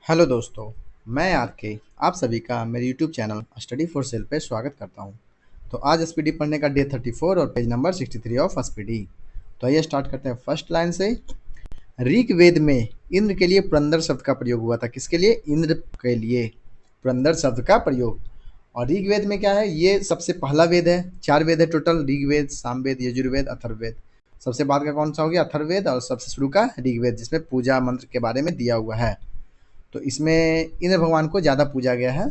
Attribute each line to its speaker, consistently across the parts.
Speaker 1: Hello दोस्तों, मैं are के आप सभी का मेरे YouTube channel study for sale पे स्वागत करता हूं। तो आज एसपीडी पढ़ने का डे 34 और पेज नंबर 63 ऑफ एसपीडी। तो आइए स्टार्ट करते हैं फर्स्ट लाइन से। ऋग्वेद में इंद्र के लिए पुरंदर शब्द का प्रयोग हुआ था। किसके लिए? इंद्र के लिए पुरंदर शब्द का प्रयोग। और ऋग्वेद में क्या है? ये सबसे पहला वेद है। 4 वेद है टोटल: ऋग्वेद, सामवेद, यजुर्वेद, अथर्ववेद। सबसे बाद का कौन सा हो गया? अथर्ववेद। और सबसे शुरू का ऋग्वेद, जिसमें पूजा मंत्र के बारे में दिया हुआ है। तो इसमें इंद्र भगवान को ज़्यादा पूजा गया है,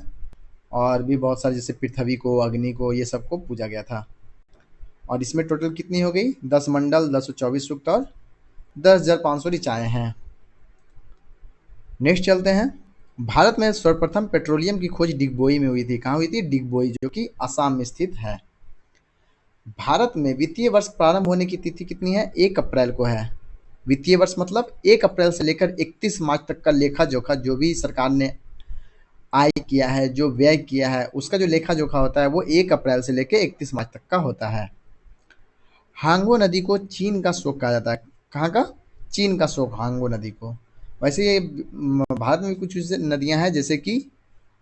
Speaker 1: और भी बहुत सारे जैसे पृथ्वी को, अग्नि को, ये सबको पूजा गया था। और इसमें टोटल कितनी हो गई? 10 मंडल, 1024 सूक्त और 10,500 ऋचाएँ हैं। नेक्स्ट चलते हैं। भारत में सर्वप्रथम पेट्रोलियम की खोज डिगबोई में हुई थी। कहाँ हुई थी? डिगबोई, जो कि असम में स्थित है। भारत में वित्तीय वर्ष प्रारंभ होने की तिथि कितनी है? 1 अप्रैल को है। वित्तीय वर्ष मतलब 1 अप्रैल से लेकर 31 मार्च तक का लेखा जोखा जो भी सरकार ने आय किया है, जो व्यय किया है, उसका जो लेखा जोखा होता है वो 1 अप्रैल से लेकर 31 मार्च तक का होता है। हांगो नदी को चीन का शोक कहा जाता है। कहाँ का? चीन का शोक, हांगो नदी को। वैसे ये भारत में भी कुछ ऐसे नदियां हैं, जैसे कि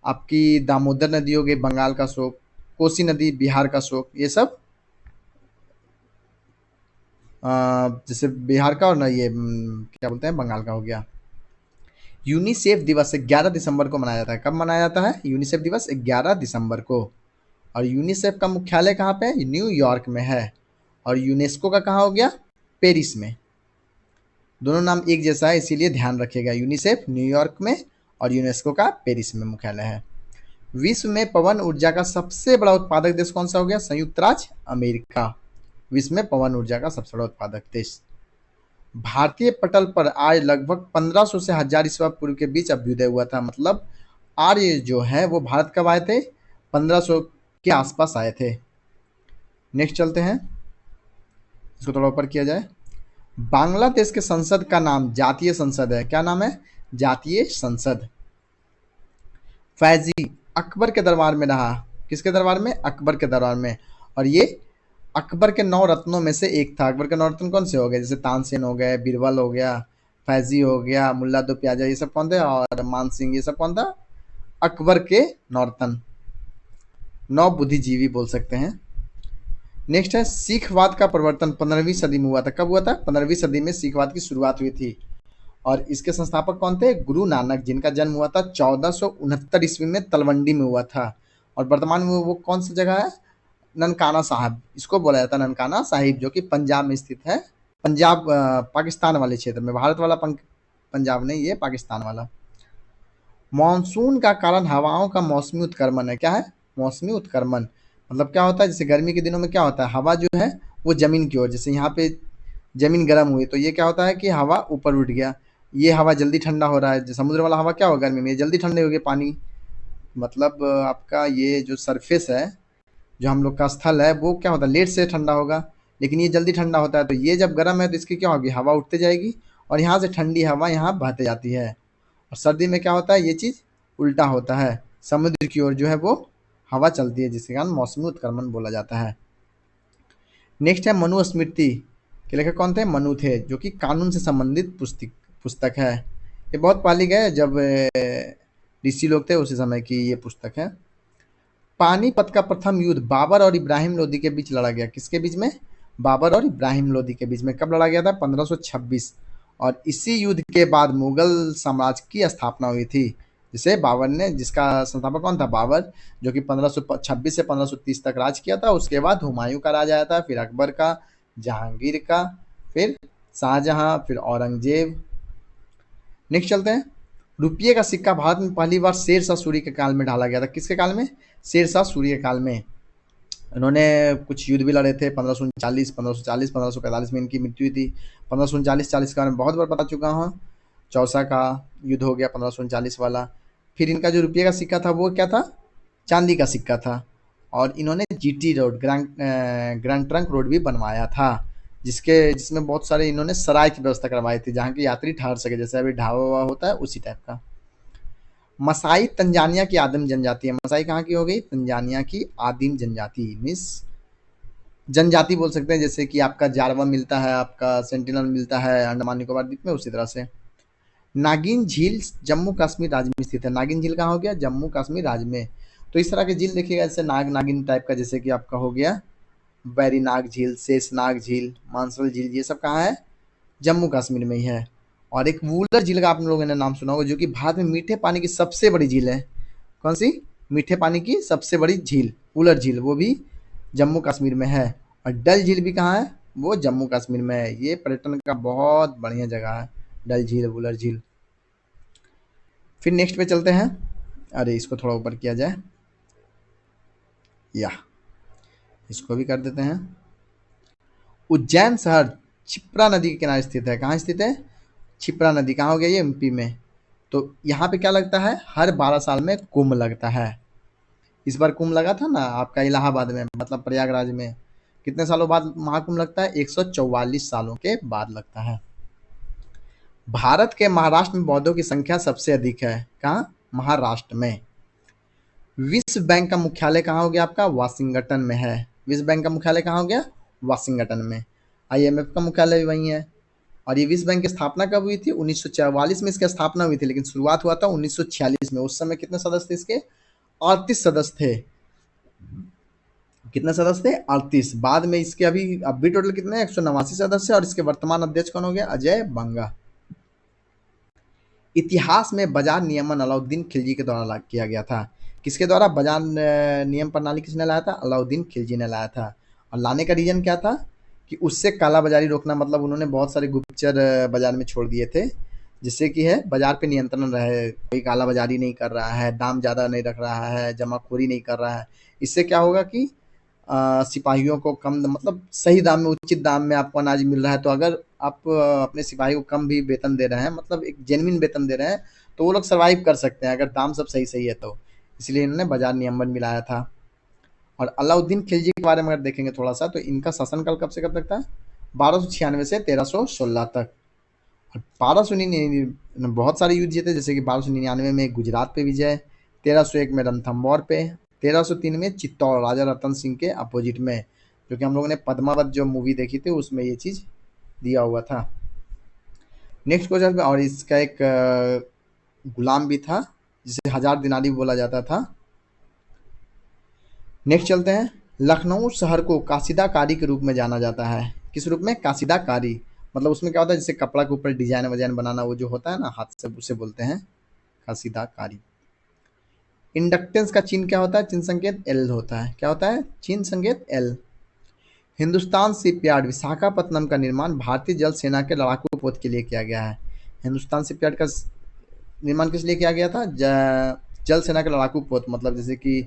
Speaker 1: आपकी दामोदर नदी हो गई, बंगाल का शोक; कोसी नदी, बिहार का शोक। ये सब जैसे बिहार का, और ना ये क्या बोलते हैं, बंगाल का हो गया। यूनिसेफ दिवस 11 दिसंबर को मनाया जाता है। कब मनाया जाता है यूनिसेफ दिवस? 11 दिसंबर को। और यूनिसेफ का मुख्यालय कहाँ पे है? न्यूयॉर्क में है। और यूनेस्को का कहाँ हो गया? पेरिस में। दोनों नाम एक जैसा है, इसीलिए ध्यान रखिएगा। यूनिसेफ न्यूयॉर्क में और यूनेस्को का पेरिस में मुख्यालय है। विश्व में पवन ऊर्जा का सबसे बड़ा उत्पादक देश कौन सा हो गया? संयुक्त राज्य अमेरिका विश्व में पवन ऊर्जा का सबसे बड़ा उत्पादक देश। भारतीय पटल पर आज लगभग 1500 से 1000 ईस्वी पूर्व के बीच अभ्युदय हुआ था। मतलब आर्य जो है वो भारत कब आए थे? 1500 के आसपास आए थे। नेक्स्ट चलते हैं, इसको थोड़ा ऊपर किया जाए। बांग्लादेश के संसद का नाम जातीय संसद है। क्या नाम है? जातीय संसद। फैजी अकबर के दरबार में रहा। किसके दरबार में? अकबर के दरबार में। और ये अकबर के 9 रत्नों में से एक था। अकबर के 9 रत्न कौन से हो गए? जैसे तानसेन हो गए, बीरबल हो गया, फैजी हो गया, मुल्ला दो प्याजा, ये सब कौन थे? और मान सिंह, ये सब कौन था? अकबर के 9 रत्न, 9 बुद्धिजीवी बोल सकते हैं। नेक्स्ट है, सिखवाद का प्रवर्तन 15वीं सदी में हुआ था। कब हुआ था? 15वीं सदी में सिखवाद की शुरुआत हुई थी। और इसके संस्थापक कौन थे? गुरु नानक, जिनका जन्म हुआ था 1469 ईस्वी में तलवंडी में हुआ था। और वर्तमान में वो कौन सी जगह है? ननकाना साहब, इसको बोला जाता है ननकाना साहिब, जो कि पंजाब में स्थित है। पंजाब पाकिस्तान वाले क्षेत्र में। भारत वाला पंजाब नहीं, ये पाकिस्तान वाला। मानसून का कारण हवाओं का मौसमी उत्क्रमण है। क्या है? मौसमी उत्क्रमण मतलब क्या होता है? जैसे गर्मी के दिनों में क्या होता है, हवा जो है वो जमीन की ओर, जैसे यहाँ पे जमीन गर्म हुई तो ये क्या होता है कि हवा ऊपर उठ गया, ये हवा जल्दी ठंडा हो रहा है। समुद्र वाला हवा क्या होगा गर्मी में? ये जल्दी ठंडे हो गए पानी। मतलब आपका ये जो सरफेस है, जो हम लोग का स्थल है, वो क्या होता है? लेट से ठंडा होगा, लेकिन ये जल्दी ठंडा होता है। तो ये जब गर्म है तो इसकी क्या होगी? हवा उठते जाएगी, और यहाँ से ठंडी हवा यहाँ बहते जाती है। और सर्दी में क्या होता है? ये चीज़ उल्टा होता है, समुद्र की ओर जो है वो हवा चलती है, जिसके कारण मौसमी उत्क्रमण बोला जाता है। नेक्स्ट है मनुस्मृति के लेखक कौन थे? मनु थे, जो कि कानून से संबंधित पुस्तक है। ये बहुत पहले गए जब ऋषि लोग थे, उसी समय की ये पुस्तक है। पानीपत का प्रथम युद्ध बाबर और इब्राहिम लोदी के बीच लड़ा गया। किसके बीच में? बाबर और इब्राहिम लोदी के बीच में। कब लड़ा गया था? 1526। और इसी युद्ध के बाद मुगल साम्राज्य की स्थापना हुई थी, जिसे बाबर ने, जिसका संस्थापक कौन था? बाबर, जो कि 1526 से 1530 तक राज किया था। उसके बाद हुमायूं का राज आया था, फिर अकबर का, जहांगीर का, फिर शाहजहां, फिर औरंगजेब। नेक्स्ट चलते हैं। रुपये का सिक्का भारत में पहली बार शेरशाह सूरी के काल में ढाला गया था। किसके काल में? शेरशाह सूरी के काल में। इन्होंने कुछ युद्ध भी लड़े थे। 1539, 1540, 1545 में इनकी मृत्यु हुई थी। 1539-40 के बारे में बहुत बार बता चुका हूँ। चौसा का युद्ध हो गया 1539 वाला। फिर इनका जो रुपये का सिक्का था वो क्या था? चांदी का सिक्का था। और इन्होंने GT road, grand trunk road भी बनवाया था, जिसमें बहुत सारे इन्होंने सराय की व्यवस्था करवाई थी, जहाँ के यात्री ठहर सके, जैसे अभी ढाबा होता है उसी टाइप का। मसाई तंजानिया की आदिम जनजाति है। मसाई कहाँ की हो गई? तंजानिया की आदिम जनजाति, मीन्स जनजाति बोल सकते हैं। जैसे कि आपका जारवा मिलता है, आपका सेंटिनल मिलता है अंडमान निकोबार द्वीप में, उसी तरह से। नागिन झील जम्मू कश्मीर राज्य में स्थित है। नागिन झील कहाँ हो गया? जम्मू कश्मीर राज्य में। तो इस तरह के झील देखिएगा, जैसे नाग नागिन टाइप का, जैसे कि आपका हो गया बैरीनाग झील, शेषनाग झील, मानसरोवर झील, ये सब कहाँ है? जम्मू कश्मीर में ही है। और एक वूलर झील का आप लोगों ने नाम सुना होगा, जो कि भारत में मीठे पानी की सबसे बड़ी झील है। कौन सी? मीठे पानी की सबसे बड़ी झील वूलर झील, वो भी जम्मू कश्मीर में है। और डल झील भी कहाँ है? वो जम्मू कश्मीर में है। ये पर्यटन का बहुत बढ़िया जगह है, डल झील, वूलर झील। फिर नेक्स्ट पे चलते हैं। अरे इसको थोड़ा ऊपर किया जाए, या इसको भी कर देते हैं। उज्जैन शहर क्षिप्रा नदी के किनारे स्थित है। कहाँ स्थित है? क्षिप्रा नदी कहाँ हो गया? ये एमपी में। तो यहाँ पे क्या लगता है? हर 12 साल में कुंभ लगता है। इस बार कुंभ लगा था ना आपका इलाहाबाद में, मतलब प्रयागराज में। कितने सालों बाद महाकुंभ लगता है? 144 सालों के बाद लगता है। भारत के महाराष्ट्र में बौद्धों की संख्या सबसे अधिक है। कहाँ? महाराष्ट्र में। विश्व बैंक का मुख्यालय कहाँ हो गया आपका? वाशिंगटन में है। विश्व बैंक का मुख्यालय कहाँ हो गया? वाशिंगटन में। आईएमएफ का मुख्यालय भी वहीं है। और ये विश्व बैंक की स्थापना कब हुई थी? 1944 में इसकी स्थापना हुई थी, लेकिन शुरुआत हुआ था 1946 में। उस समय कितने सदस्य थे इसके? 38 सदस्य थे। कितने सदस्य थे? 38। बाद में इसके अभी टोटल कितने? 189 सदस्य। और इसके वर्तमान अध्यक्ष कौन हो गया? अजय बंगा। इतिहास में बाजार नियमन अलाउद्दीन खिलजी के द्वारा लागू किया गया था। किसके द्वारा बाजार नियम प्रणाली किसने लाया था? अलाउद्दीन खिलजी ने लाया था। और लाने का रीजन क्या था? कि उससे काला बाजारी रोकना, मतलब उन्होंने बहुत सारे गुप्तचर बाजार में छोड़ दिए थे, जिससे कि है बाजार पे नियंत्रण रहे, कोई काला बाजारी नहीं कर रहा है, दाम ज़्यादा नहीं रख रहा है, जमाखोरी नहीं कर रहा है। इससे क्या होगा कि सिपाहियों को कम, मतलब सही दाम में, उचित दाम में आपको अनाज मिल रहा है। तो अगर आप अपने सिपाही को कम भी वेतन दे रहे हैं, मतलब एक जेन्युइन वेतन दे रहे हैं, तो वो लोग सर्वाइव कर सकते हैं अगर दाम सब सही सही है तो। इसलिए इन्होंने बाजार नियमन मिलाया था। और अलाउद्दीन खिलजी के बारे में अगर देखेंगे थोड़ा सा, तो इनका शासनकाल कब से कब तक था? 1296 से 1316 तक। और 1299 बहुत सारे युद्ध जीते, जैसे कि 1299 में गुजरात पे विजय, 1301 में रणथंभौर पे, 1303 में चित्तौड़ राजा रतन सिंह के अपोजिट में, जो कि हम लोगों ने पद्मावत जो मूवी देखी थी उसमें ये चीज़ दिया हुआ था। नेक्स्ट क्वेश्चन, और इसका एक गुलाम भी था जिसे 1000 दिनारी बोला जाता था। नेक्स्ट चलते हैं। लखनऊ शहर को काशिदाकारी के रूप में जाना जाता है। किस रूप में? काशिदाकारी। मतलब उसमें क्या होता है? जैसे कपड़ा के ऊपर डिजाइन वजाइन बनाना, वो जो होता है ना हाथ से, उसे बोलते हैं काशिदाकारी। इंडक्टेंस का चिन्ह क्या होता है? चिन्ह संकेत एल होता है। क्या होता है? चिन्ह संकेत एल। हिंदुस्तान शिपयार्ड विशाखापत्तनम का निर्माण भारतीय जल सेना के लड़ाकू पोत के लिए किया गया है। हिंदुस्तान शिपयार्ड का निर्माण किस लिए किया गया था? जल सेना के लड़ाकू पोत, मतलब जैसे कि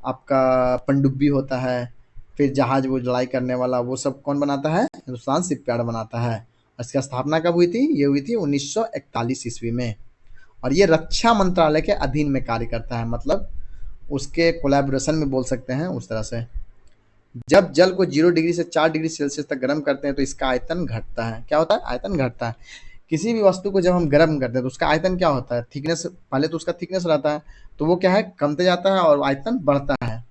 Speaker 1: आपका पनडुब्बी होता है, फिर जहाज वो लड़ाई करने वाला, वो सब कौन बनाता है? हिंदुस्तान शिपयार्ड बनाता है। और इसकी स्थापना कब हुई थी? ये हुई थी 1941 ईस्वी में। और ये रक्षा मंत्रालय के अधीन में कार्य करता है, मतलब उसके कोलैबोरेशन में बोल सकते हैं उस तरह से। जब जल को 0 डिग्री से 4 डिग्री सेल्सियस तक गर्म करते हैं तो इसका आयतन घटता है। क्या होता है? आयतन घटता है। किसी भी वस्तु को जब हम गर्म करते हैं तो उसका आयतन क्या होता है? थिकनेस, पहले तो उसका थिकनेस रहता है, तो वो क्या है? कमते जाता है और आयतन बढ़ता है।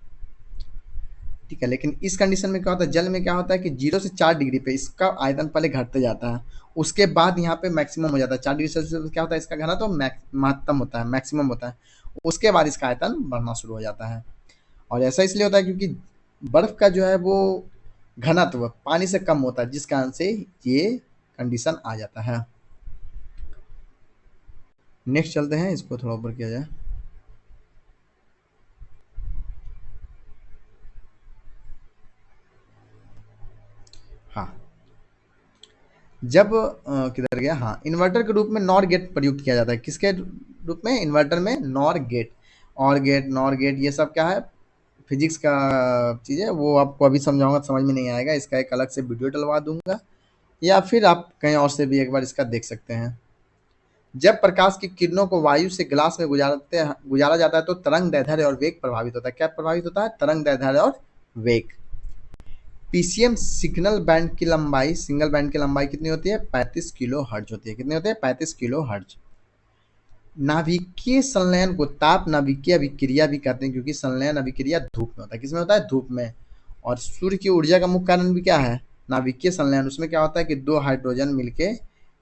Speaker 1: ठीक है, लेकिन इस कंडीशन में क्या होता है? जल में क्या होता है कि 0 से 4 डिग्री पे इसका आयतन पहले घटते जाता है, उसके बाद यहाँ पे मैक्सिमम हो जाता है। 4 डिग्री सेल्सियस क्या होता है? इसका घनत्व तो महत्तम होता है, मैक्सिमम होता है। उसके बाद इसका आयतन बढ़ना शुरू हो जाता है। और ऐसा इसलिए होता है क्योंकि बर्फ का जो है वो घनत्व पानी से कम होता है, जिस कारण से ये कंडीशन आ जाता है। नेक्स्ट चलते हैं, इसको थोड़ा ऊपर किया जाए। हाँ, जब किधर गया? हाँ, इन्वर्टर के रूप में नॉर गेट प्रयुक्त किया जाता है। किसके रूप में? इन्वर्टर में नॉर गेट। और गेट, नॉर गेट, ये सब क्या है? फिजिक्स का चीज़ है, वो आपको अभी समझाऊंगा, समझ में नहीं आएगा। इसका एक अलग से वीडियो डलवा दूंगा, या फिर आप कहीं और से भी एक बार इसका देख सकते हैं। जब प्रकाश की किरणों को वायु से ग्लास में गुजारा जाता है तो तरंग दैर्ध्य और वेग प्रभावित होता है। क्या प्रभावित होता है? तरंग दैर्ध्य और वेग। पीसीएम सिग्नल बैंड की लंबाई, सिंगल बैंड की लंबाई कितनी होती है? 35 किलो हर्ट्ज होती है। कितनी होती है? 35 किलो हर्ट्ज। नाभिकीय संलयन को ताप नाभिकीय अभिक्रिया भी कहते हैं, क्योंकि संलयन अभिक्रिया धूप में होता है। किसमें होता है? धूप में। और सूर्य की ऊर्जा का मुख्य कारण भी क्या है? नाभिकीय संलयन। उसमें क्या होता है कि 2 हाइड्रोजन मिलके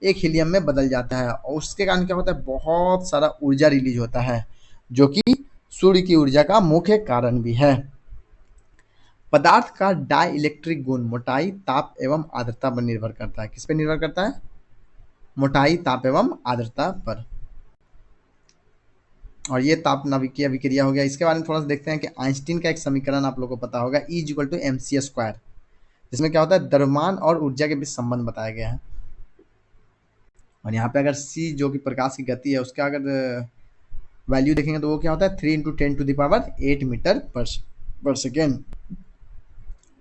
Speaker 1: एक हीलियम में बदल जाता है और उसके कारण क्या होता है, बहुत सारा ऊर्जा रिलीज होता है जो कि सूर्य की ऊर्जा का मुख्य कारण भी है। पदार्थ का डाई इलेक्ट्रिक गुण मोटाई, ताप एवं आर्द्रता पर निर्भर करता है। किस पर निर्भर करता है? मोटाई, ताप एवं आर्द्रता पर। और ये ताप नाभिकीय अभिक्रिया हो गया। इसके बारे में थोड़ा सा देखते हैं कि आइंस्टीन का एक समीकरण आप लोगों को पता होगा, E equal to M C square, जिसमें क्या होता है, द्रव्यमान और ऊर्जा के बीच संबंध बताया गया है। और यहाँ पे अगर c जो कि प्रकाश की गति है उसका अगर वैल्यू देखेंगे तो वो क्या होता है, 3 इंटू 10⁸ मीटर पर सेकेंड।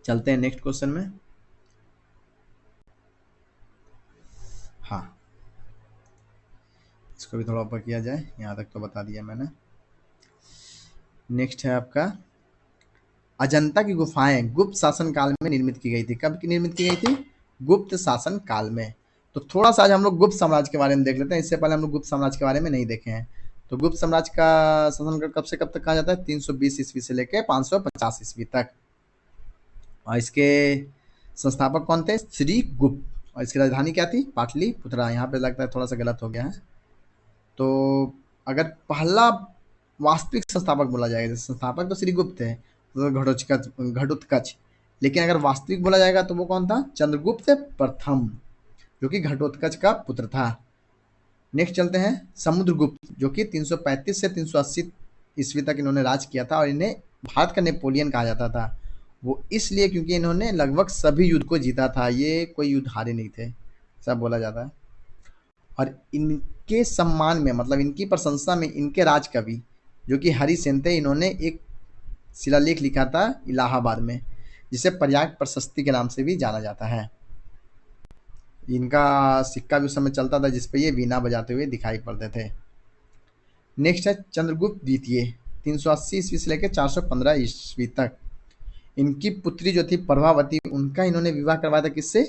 Speaker 1: चलते हैं नेक्स्ट क्वेश्चन में। हाँ, इसको भी थोड़ा ऊपर किया जाए, यहाँ तक तो बता दिया मैंने। नेक्स्ट है आपका, अजंता की गुफाएं गुप्त शासन काल में निर्मित की गई थी। कब की निर्मित की गई थी? गुप्त शासन काल में। तो थोड़ा सा आज हम लोग गुप्त साम्राज्य के बारे में देख लेते हैं। इससे पहले हम लोग गुप्त साम्राज्य के बारे में नहीं देखे हैं। तो गुप्त साम्राज्य का शासनकाल कब से कब तक कहा जाता है? 320 ईस्वी से लेकर 550 ईस्वी तक। और इसके संस्थापक कौन थे? श्री गुप्त। और इसकी राजधानी क्या थी? पाटलिपुत्रा। यहाँ पे लगता है थोड़ा सा गलत हो गया है। तो अगर पहला वास्तविक संस्थापक बोला जाएगा, जैसे संस्थापक तो श्री गुप्त है, तो घटोत्कच, लेकिन अगर वास्तविक बोला जाएगा तो वो कौन था? चंद्रगुप्त प्रथम, जो कि घटोत्कच का पुत्र था। नेक्स्ट चलते हैं, समुद्रगुप्त, जो कि 335 से 380 ईस्वी तक इन्होंने राज किया था और इन्हें भारत का नेपोलियन कहा जाता था। वो इसलिए क्योंकि इन्होंने लगभग सभी युद्ध को जीता था, ये कोई युद्ध हारे नहीं थे, सब बोला जाता है। और इनके सम्मान में, मतलब इनकी प्रशंसा में, इनके राज कवि जो कि हरिसेन थे, इन्होंने एक शिलालेख लिखा था इलाहाबाद में, जिसे प्रयाग प्रशस्ति के नाम से भी जाना जाता है। इनका सिक्का भी उस समय चलता था जिसपे ये वीणा बजाते हुए दिखाई पड़ते थे। नेक्स्ट है चंद्रगुप्त द्वितीय, 380 ईस्वी से लेकर 415 ईस्वी तक। इनकी पुत्री जो थी प्रभावती, उनका इन्होंने विवाह करवाया था किससे?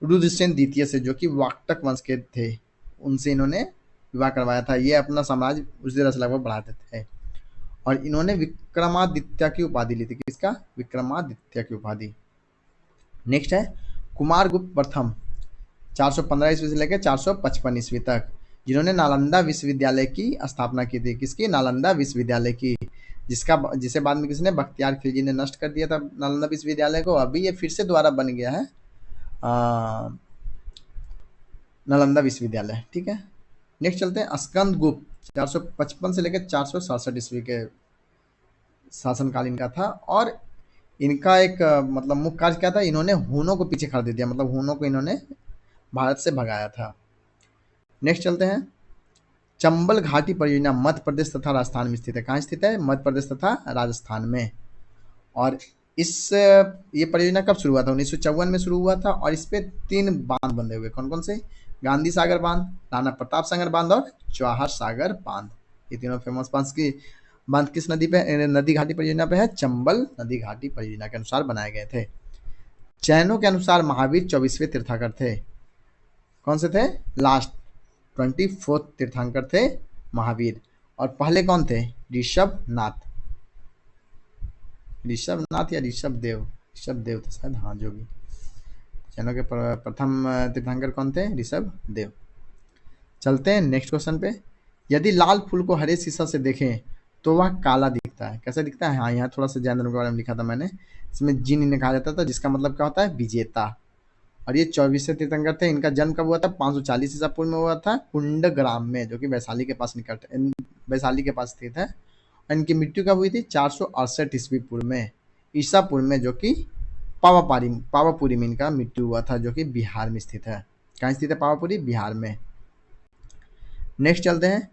Speaker 1: रुद्रसेन द्वितीय से, जो कि वाक्टक वंश के थे, उनसे इन्होंने विवाह करवाया था। ये अपना साम्राज्य उस तरह से लगभग बढ़ाते थे। और इन्होंने विक्रमादित्य की उपाधि ली थी। किसका? विक्रमादित्य की उपाधि। नेक्स्ट है कुमारगुप्त प्रथम, 415 ईस्वी से लेकर 455 ईस्वी तक, जिन्होंने नालंदा विश्वविद्यालय की स्थापना की थी। किसकी? नालंदा विश्वविद्यालय की, जिसे बाद में किसने? बख्तियार खिलजी ने नष्ट कर दिया था नालंदा विश्वविद्यालय को। अभी ये फिर से दोबारा बन गया है नालंदा विश्वविद्यालय, ठीक है। नेक्स्ट चलते हैं स्कंद गुप्त, 455 से लेकर 467 ईस्वी के शासनकाल इनका था। और इनका एक मतलब मुख्य कार्य क्या था? इन्होंने हूनों को पीछे खड़ा दिया, मतलब हूनों को इन्होंने भारत से भगाया था। नेक्स्ट चलते हैं, चंबल घाटी परियोजना मध्य प्रदेश तथा राजस्थान में स्थित है। कहाँ स्थित है? मध्य प्रदेश तथा राजस्थान में। और ये परियोजना कब शुरू हुआ था? 1954 में शुरू हुआ था। और इस पे 3 बांध बंधे हुए। कौन कौन से? गांधी सागर बांध, राणा प्रताप सागर बांध और जवाहर सागर बांध। ये तीनों फेमस बांध किस नदी पे, नदी घाटी परियोजना पे है? चंबल नदी घाटी परियोजना के अनुसार बनाए गए थे। जैनों के अनुसार महावीर 24वें तीर्थंकर थे। कौन से थे? लास्ट 24th तीर्थंकर थे महावीर। और पहले कौन थे? ऋषभनाथ या ऋषभदेव थे शायद, हाँ जो भी। जैनों के प्रथम तीर्थंकर कौन थे? ऋषभदेव। चलते हैं नेक्स्ट क्वेश्चन पे। यदि लाल फूल को हरे शीशा से देखें तो वह काला दिखता है। कैसे दिखता है? हाँ, यहाँ थोड़ा सा जैन धर्म के बारे में लिखा था मैंने। इसमें जिन इन्हें कहा जाता था, जिसका मतलब क्या होता है? विजेता। और ये 24वें तीर्थंकर थे। इनका जन्म कब हुआ था? 540 ईसा पूर्व में हुआ था, कुंडग्राम में, जो कि वैशाली के पास वैशाली के पास स्थित है। और इनकी मृत्यु कब हुई थी? 468 ईस्वी पूर्व में, ईसा पूर्व में, जो कि पावापुरी में इनका मृत्यु हुआ था, जो कि बिहार में स्थित है। कहाँ स्थित है? पावापुरी, बिहार में। नेक्स्ट चलते हैं,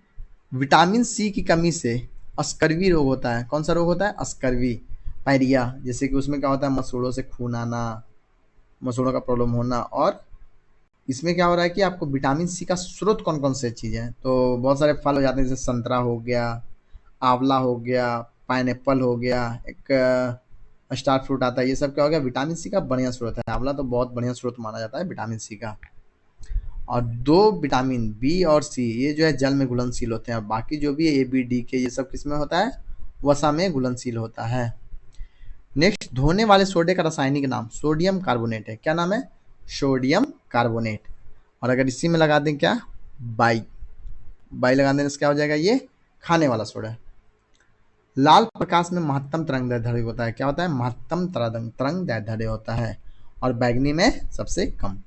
Speaker 1: विटामिन सी की कमी से स्कर्वी रोग होता है। कौन सा रोग होता है? स्कर्वी, पायरिया, जैसे कि उसमें क्या होता है? मसूड़ों से खून आना, मसूड़ों का प्रॉब्लम होना। और इसमें क्या हो रहा है कि आपको विटामिन सी का स्रोत कौन कौन से चीज़ें हैं? तो बहुत सारे फल हो जाते हैं, जैसे संतरा हो गया, आंवला हो गया, पाइनएप्पल हो गया, एक स्टार फ्रूट आता है। ये सब क्या हो गया? विटामिन सी का बढ़िया स्रोत है। आंवला तो बहुत बढ़िया स्रोत माना जाता है विटामिन सी का। और 2 विटामिन बी और सी, ये जो है जल में घुलनशील होते हैं। और बाकी जो भी है ए बी डी के, ये सब किस में होता है? वसा में घुलनशील होता है। नेक्स्ट, धोने वाले सोडे का रासायनिक नाम सोडियम कार्बोनेट है। क्या नाम है? Sodium carbonate. और अगर इसी में लगा दें क्या, बाई, बाई लगा देने से क्या हो जाएगा, ये खाने वाला सोडा है। लाल प्रकाश में महत्तम तरंग दैर्ध्य होता है, क्या होता है, महत्तम तरंग दैर्ध्य होता है, और बैगनी में सबसे कम।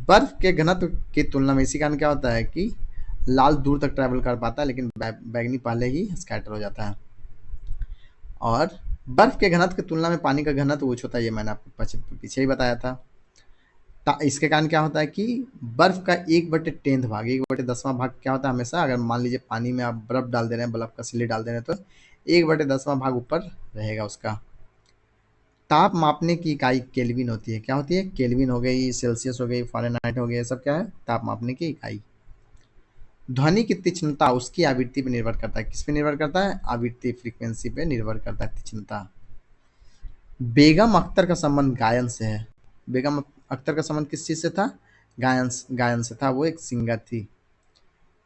Speaker 1: बर्फ के घनत्व की तुलना में, इसी कारण क्या होता है कि लाल दूर तक ट्रैवल कर पाता है, लेकिन बैगनी पहले ही स्कैटर हो जाता है। और बर्फ के घनत्व की तुलना में पानी का घनत्व उच्च होता है, ये मैंने आपको पीछे ही बताया था। इसके कारण क्या होता है कि बर्फ का 1/10 भाग, 1/10वां भाग क्या होता है हमेशा, अगर मान लीजिए पानी में आप बर्फ डाल दे रहे हैं, बर्फ का सिल्ली डाल दे रहे हैं, तो 1/10वां भाग ऊपर रहेगा उसका। ताप मापने की इकाई केल्विन होती है, क्या होती है, केल्विन हो गई, सेल्सियस हो गई, फ़ारेनहाइट हो गई, ये सब क्या है, ताप मापने की इकाई। ध्वनि की तीक्ष्णता उसकी आवृत्ति पर निर्भर करता है, किस पे निर्भर करता है, आवृत्ति, फ्रीक्वेंसी पे निर्भर करता है तीक्ष्णता। बेगम अख्तर का संबंध गायन से है। बेगम अख्तर का संबंध किस चीज से था, गायन से था, वो एक सिंगर थी।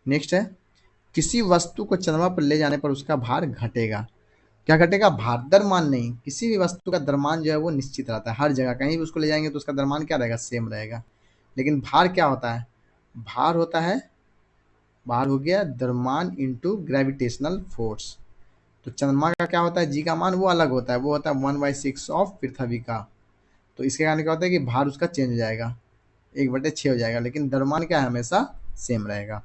Speaker 1: नेक्स्ट है, किसी वस्तु को चंद्रमा पर ले जाने पर उसका भार घटेगा, क्या घटेगा, भार, द्रव्यमान नहीं, किसी भी वस्तु का द्रव्यमान जो है वो निश्चित रहता है हर जगह, कहीं भी उसको ले जाएंगे तो उसका द्रव्यमान क्या रहेगा, सेम रहेगा। लेकिन भार क्या होता है, भार होता है, भार हो गया द्रव्यमान इंटू ग्रेविटेशनल फोर्स। तो चंद्रमा का क्या होता है, जी का मान वो अलग होता है, वो होता है 1/6 ऑफ पृथ्वी का। तो इसके कारण क्या होता है कि भार उसका चेंज हो जाएगा, 1/6 हो जाएगा, लेकिन द्रव्यमान क्या है, हमेशा सेम रहेगा।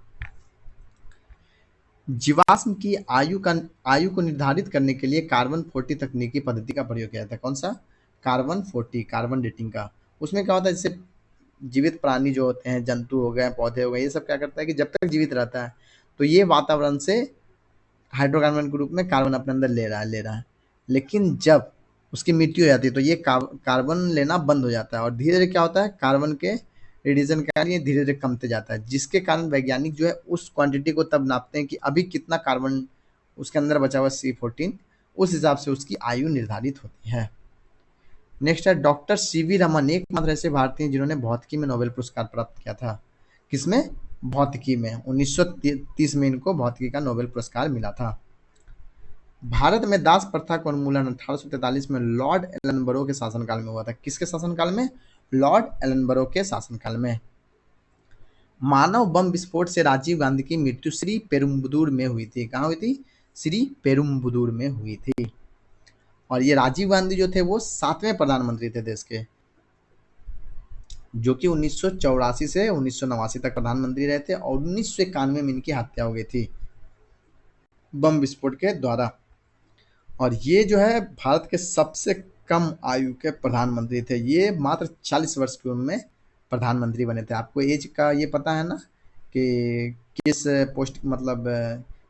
Speaker 1: जीवाश्म की आयु को निर्धारित करने के लिए कार्बन 40 तकनीकी पद्धति का प्रयोग किया जाता है, कौन सा, कार्बन 40, कार्बन डेटिंग का। उसमें क्या होता है, जैसे जीवित प्राणी जो होते हैं, जंतु हो गए, पौधे हो गए, ये सब क्या करता है कि जब तक जीवित रहता है तो ये वातावरण से हाइड्रोकार्बन के रूप में कार्बन अपने अंदर ले रहा है, लेकिन जब उसकी मृत्यु हो जाती है तो ये कार्बन लेना बंद हो जाता है, और धीरे धीरे क्या होता है, कार्बन के रेडिएशन के कारण ये धीरे धीरे कमते जाता है, जिसके कारण वैज्ञानिक जो है उस क्वांटिटी को तब नापते हैं कि अभी कितना कार्बन उसके अंदर बचा हुआ C14, उस हिसाब से उसकी आयु निर्धारित होती है। नेक्स्ट है, डॉक्टर CV रमन एकमात्र ऐसे भारतीय जिन्होंने भौतिकी में नोबेल पुरस्कार प्राप्त किया था, किसमें, भौतिकी में, 1930 में इनको भौतिकी का नोबेल पुरस्कार मिला था। भारत में दास प्रथा का उन्मूलन 1843 में लॉर्ड एलनबरो के शासनकाल में हुआ था, किसके शासनकाल में, लॉर्ड एलनबरो के शासनकाल में। मानव बम विस्फोट से राजीव गांधी की मृत्यु श्री पेरुम्बदूर में हुई थी, कहाँ हुई थी, श्री पेरुम्बदूर में हुई थी। और ये राजीव गांधी जो थे वो 7वें प्रधानमंत्री थे देश के, जो कि 1984 से 1989 तक प्रधानमंत्री रहे थे, और 1991 में इनकी हत्या हो गई थी बम विस्फोट के द्वारा। और ये जो है भारत के सबसे कम आयु के प्रधानमंत्री थे, ये मात्र 40 वर्ष की उम्र में प्रधानमंत्री बने थे। आपको एज का ये पता है ना कि किस पोस्ट, मतलब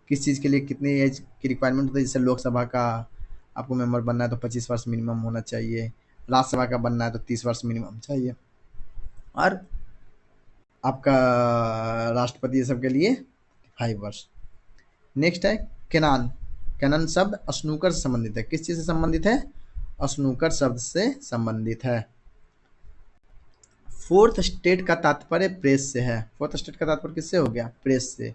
Speaker 1: किस चीज़ के लिए कितनी एज की रिक्वायरमेंट होती है, जैसे लोकसभा का आपको मेंबर बनना है तो 25 वर्ष मिनिमम होना चाहिए, राज्यसभा का बनना है तो 30 वर्ष मिनिमम चाहिए, और आपका राष्ट्रपति ये सब के लिए 5 वर्ष। नेक्स्ट है केनान, कैनन शब्द स्नूकर से संबंधित है, किस चीज से संबंधित है, स्नूकर शब्द से संबंधित है। फोर्थ स्टेट का तात्पर्य प्रेस से है, फोर्थ स्टेट का तात्पर्य किससे हो गया, प्रेस से।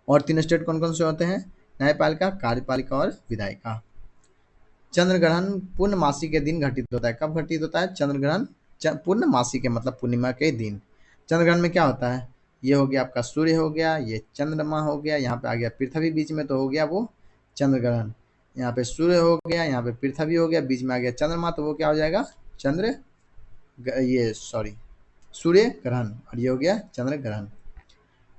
Speaker 1: और 3 स्टेट कौन कौन से होते हैं, न्यायपालिका, कार्यपालिका और विधायिका। चंद्रग्रहण पूर्णमासी के दिन घटित होता है, कब घटित होता है, चंद्रग्रहण पूर्णमासी के मतलब पूर्णिमा के दिन। चंद्रग्रहण में क्या होता है, ये हो गया आपका सूर्य हो गया, ये चंद्रमा हो गया, यहाँ पे आ गया पृथ्वी बीच में, तो हो गया वो चंद्रग्रहण। यहाँ पे सूर्य हो गया, यहाँ पे पृथ्वी हो गया, बीच में आ गया चंद्रमा, तो वो क्या हो जाएगा, ये सॉरी सूर्य ग्रहण, और ये हो गया चंद्र ग्रहण।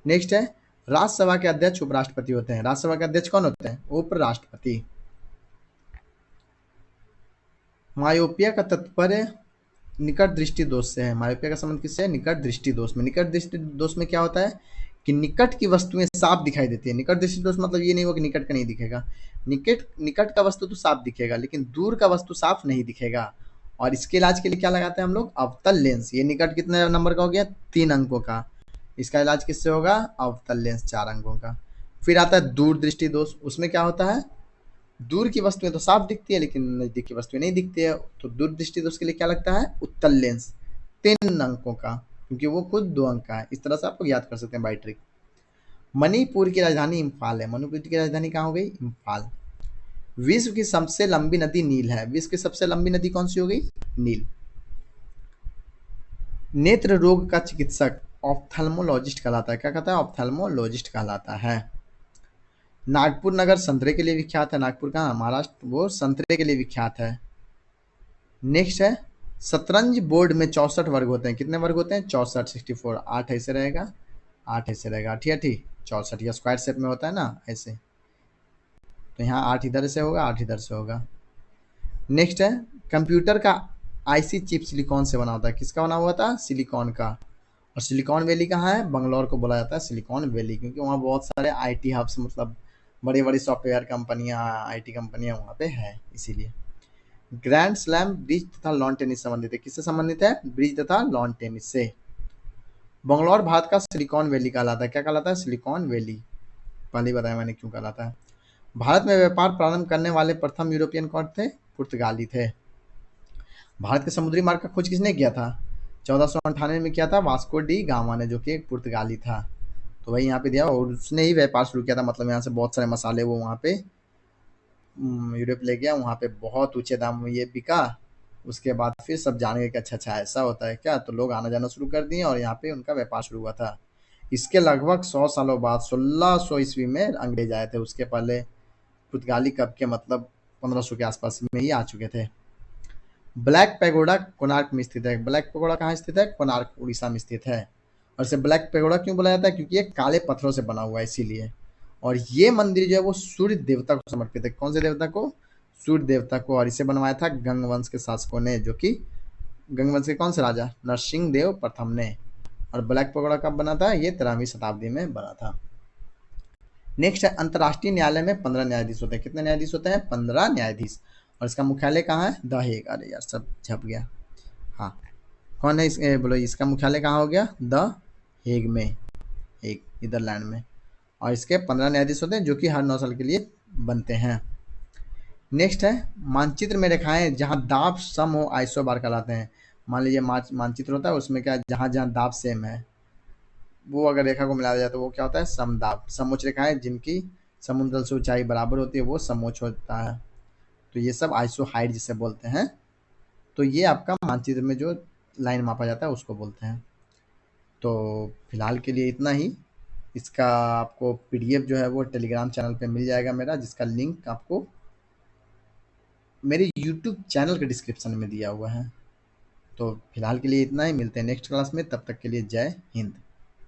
Speaker 1: नेक्स्ट है, राज्यसभा के अध्यक्ष उपराष्ट्रपति होते हैं, राज्यसभा के अध्यक्ष कौन होते हैं, उपराष्ट्रपति। मायोपिया का तात्पर्य निकट दृष्टि दोष से है, मायोपिया का संबंध किससे है, निकट दृष्टि दोष में। निकट दृष्टि दोष में क्या होता है कि निकट की वस्तुएं साफ दिखाई देती है। निकट दृष्टि दोष मतलब ये नहीं होगा कि निकट का नहीं दिखेगा, निकट का वस्तु तो साफ दिखेगा, लेकिन दूर का वस्तु साफ नहीं दिखेगा। और इसके इलाज के लिए क्या लगाते हैं हम लोग, अवतल लेंस। ये निकट कितने नंबर का हो गया, 3 अंकों का। इसका इलाज किससे होगा, अवतल लेंस, 4 अंकों का। फिर आता है दूर दृष्टि दोष, उसमें क्या होता है, दूर की वस्तुएं तो साफ दिखती है लेकिन नजदीक की वस्तुएं नहीं दिखती है, तो दूर दृष्टि दोष के लिए क्या लगता है, उत्तल लेंस, 3 अंकों का, क्योंकि वो खुद 2 अंक का है। इस तरह से आपको याद कर सकते हैं बाई ट्रिक। मणिपुर की राजधानी इम्फाल है, मणिपुर की राजधानी कहाँ हो गई, इम्फाल। विश्व की सबसे लंबी नदी नील है, विश्व की सबसे लंबी नदी कौन सी हो गई, नील। नेत्र रोग का चिकित्सक ऑप्थेल्मोलॉजिस्ट कहलाता है। क्या कहता है? ऑप्थेल्मोलॉजिस्ट कहलाता है। नागपुर नगर संतरे के लिए विख्यात है। नागपुर कहाँ? महाराष्ट्र। वो संतरे के लिए विख्यात है। नेक्स्ट है, शतरंज बोर्ड में 64 वर्ग होते हैं। कितने वर्ग होते हैं? 64, 64। 8 ऐसे रहेगा, 8 ऐसे रहेगा, 8 या 64, या स्क्वायर शेप में होता है ना ऐसे, तो यहाँ 8 इधर से होगा, 8 इधर से होगा। नेक्स्ट है, कंप्यूटर का आईसी चिप सिलिकॉन से बना होता है। किसका बना हुआ था? सिलिकॉन का। और सिलिकॉन वैली कहाँ है? बंगलौर को बोला जाता है सिलिकॉन वैली, क्योंकि वहाँ बहुत सारे आईटी हब्स, मतलब बड़ी बड़ी सॉफ्टवेयर कंपनियाँ, आईटी कंपनियाँ वहाँ पे है, इसीलिए। ग्रैंड स्लैम ब्रिज तथा लॉन टेनिस संबंधित है। किससे संबंधित है? ब्रिज तथा लॉन टेनिस से। बंगलौर भारत का सिलिकॉन वैली कहलाता है। क्या कहलाता है? Silicon valley. पहले ही बताया मैंने क्यों कहलाता है। भारत में व्यापार प्रारंभ करने वाले प्रथम यूरोपियन कौन थे? पुर्तगाली थे। भारत के समुद्री मार्ग का खोज किसने किया था? 1498 में किया था वास्को डी गामा ने, जो कि एक पुर्तगाली था। तो वही यहाँ पे दिया, और उसने ही व्यापार शुरू किया था, मतलब यहाँ से बहुत सारे मसाले वो वहाँ पे यूरोप ले गया, वहाँ पे बहुत ऊंचे दाम में ये बिका। उसके बाद फिर सब जाने गए कि अच्छा अच्छा ऐसा होता है क्या, तो लोग आना जाना शुरू कर दिए और यहाँ पे उनका व्यापार शुरू हुआ था। इसके लगभग 100 सालों बाद 1600 ईस्वी में अंग्रेज आए थे। उसके पहले पुर्तगाली कब के, मतलब 1500 के आसपास में ही आ चुके थे। ब्लैक पैगोडा कोणार्क में स्थित है। ब्लैक पैगोडा कहाँ स्थित है? कोणार्क, उड़ीसा में स्थित है। और इसे ब्लैक पैगोडा क्यों बोला जाता है? क्योंकि ये काले पत्थरों से बना हुआ है, इसीलिए। और ये मंदिर जो है वो सूर्य देवता को समर्पित है। कौन से देवता को? सूर्य देवता को। और इसे बनवाया था गंग वंश के शासकों ने, जो कि गंग वंश के कौन से राजा? नरसिंह देव प्रथम ने। और ब्लैक पैगोडा कब बना था? ये 13वीं शताब्दी में बना था। नेक्स्ट है, अंतर्राष्ट्रीय न्यायालय में 15 न्यायाधीश होते हैं। कितने न्यायाधीश होते हैं? 15 न्यायाधीश। और इसका मुख्यालय कहाँ है? The Hague. अरे यार सब छप गया। हाँ, कौन है बोलो, इसका मुख्यालय कहाँ हो गया? द हेग में, एक नीदरलैंड में। और इसके 15 न्यायाधीश होते हैं, जो कि हर 9 साल के लिए बनते हैं। नेक्स्ट है, मानचित्र में रेखाएं जहाँ दाब सम हो आइसोबार कहलाते हैं। मान लीजिए मानचित्र होता है, उसमें क्या, जहाँ जहाँ दाब सेम है, वो अगर रेखा को मिलाया जाए तो वो क्या होता है? समदाब। समोच्च रेखाएं जिनकी समुद्र तल से ऊंचाई बराबर होती है वो समोच्च होता है। तो ये सब आइसो हाइट जिसे बोलते हैं। तो ये आपका मानचित्र में जो लाइन मापा जाता है उसको बोलते हैं। तो फिलहाल के लिए इतना ही। इसका आपको पीडीएफ जो है वो टेलीग्राम चैनल पे मिल जाएगा मेरा, जिसका लिंक आपको मेरे यूट्यूब चैनल के डिस्क्रिप्शन में दिया हुआ है। तो फिलहाल के लिए इतना ही, मिलते हैं नेक्स्ट क्लास में, तब तक के लिए जय हिंद।